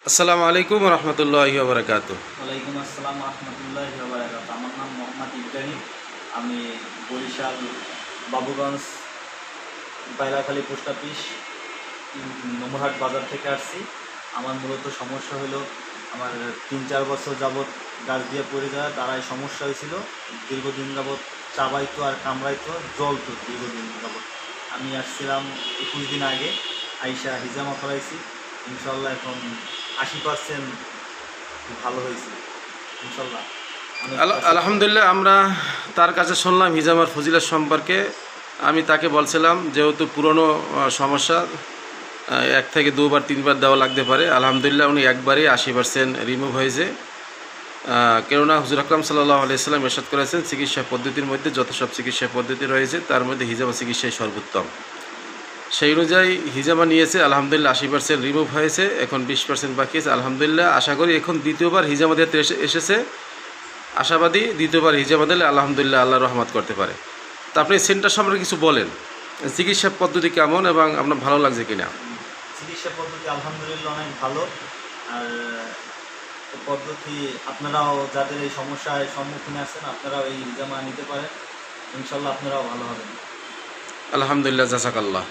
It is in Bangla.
আসসালামু আলাইকুম রহমতুল্লাহি ওয়া বারাকাতুহু। ওয়ালাইকুম আসসালাম রহমতুল্লাহি ওয়া বারাকাতুহু। আমার নাম মোহাম্মদ ইব্রাহিম। আমি বরিশাল বাবুগঞ্জ বাইলাখালী পোস্ট অফিস নমরহাট বাজার থেকে আসছি। আমার মূলত সমস্যা হলো আমার ৩-৪ বছর যাবৎ গাছ দিয়ে পড়ে যাওয়া দ্বারাই সমস্যা হয়েছিল। দীর্ঘদিন যাবৎ চাবাইতো আর কামড়াইতো, জ্বলতো দীর্ঘদিন যাবৎ। আমি আসছিলাম ২১ দিন আগে, আইসা হিজামা করাইছি। ইনশাল্লাহ এখন ৮০% ভালো হয়েছে ইনশাল্লাহ। আলহামদুলিল্লাহ, আমরা তার কাছে শুনলাম হিজামার ফজিলত সম্পর্কে। আমি তাকে বলছিলাম যেহেতু পুরনো সমস্যা ১ থেকে ২ বার ৩ বার দেওয়া লাগতে পারে। আলহামদুলিল্লাহ উনি একবারই ৮০% রিমুভ হয়েছে। কেননা হুজুর আকরাম সাল্লাল্লাহু আলাইহি সাল্লাম ইরশাদ করেছেন, চিকিৎসা পদ্ধতির মধ্যে যত সব চিকিৎসা পদ্ধতি রয়েছে তার মধ্যে হিজামা চিকিৎসাই সর্বোত্তম। সেই অনুযায়ী হিজামা নিয়েছে, আলহামদুলিল্লাহ ৮০% রিমুভ হয়েছে, এখন ২০% বাকি আছে। আলহামদুলিল্লাহ আশা করি এখন দ্বিতীয়বার হিজামা দিতে এসেছে, আশাবাদী দ্বিতীয়বার হিজামা দিলে আলহামদুলিল্লাহ আল্লাহ রহমত করতে পারে। তা আপনি সেন্টার সম্পর্কে কিছু বলেন, চিকিৎসা পদ্ধতি কেমন এবং আপনার ভালো লাগছে কিনা? চিকিৎসা পদ্ধতি আলহামদুলিল্লাহ অনেক ভালো। আর এই পদ্ধতি আপনারাও যাদের এই সমস্যায় সম্মুখীন আছেন আপনারাও এই হিজামা নিতে পারেন, ইনশাল্লাহ আপনারাও ভালো হবেন। আলহামদুলিল্লাহ, জাযাকাল্লাহ।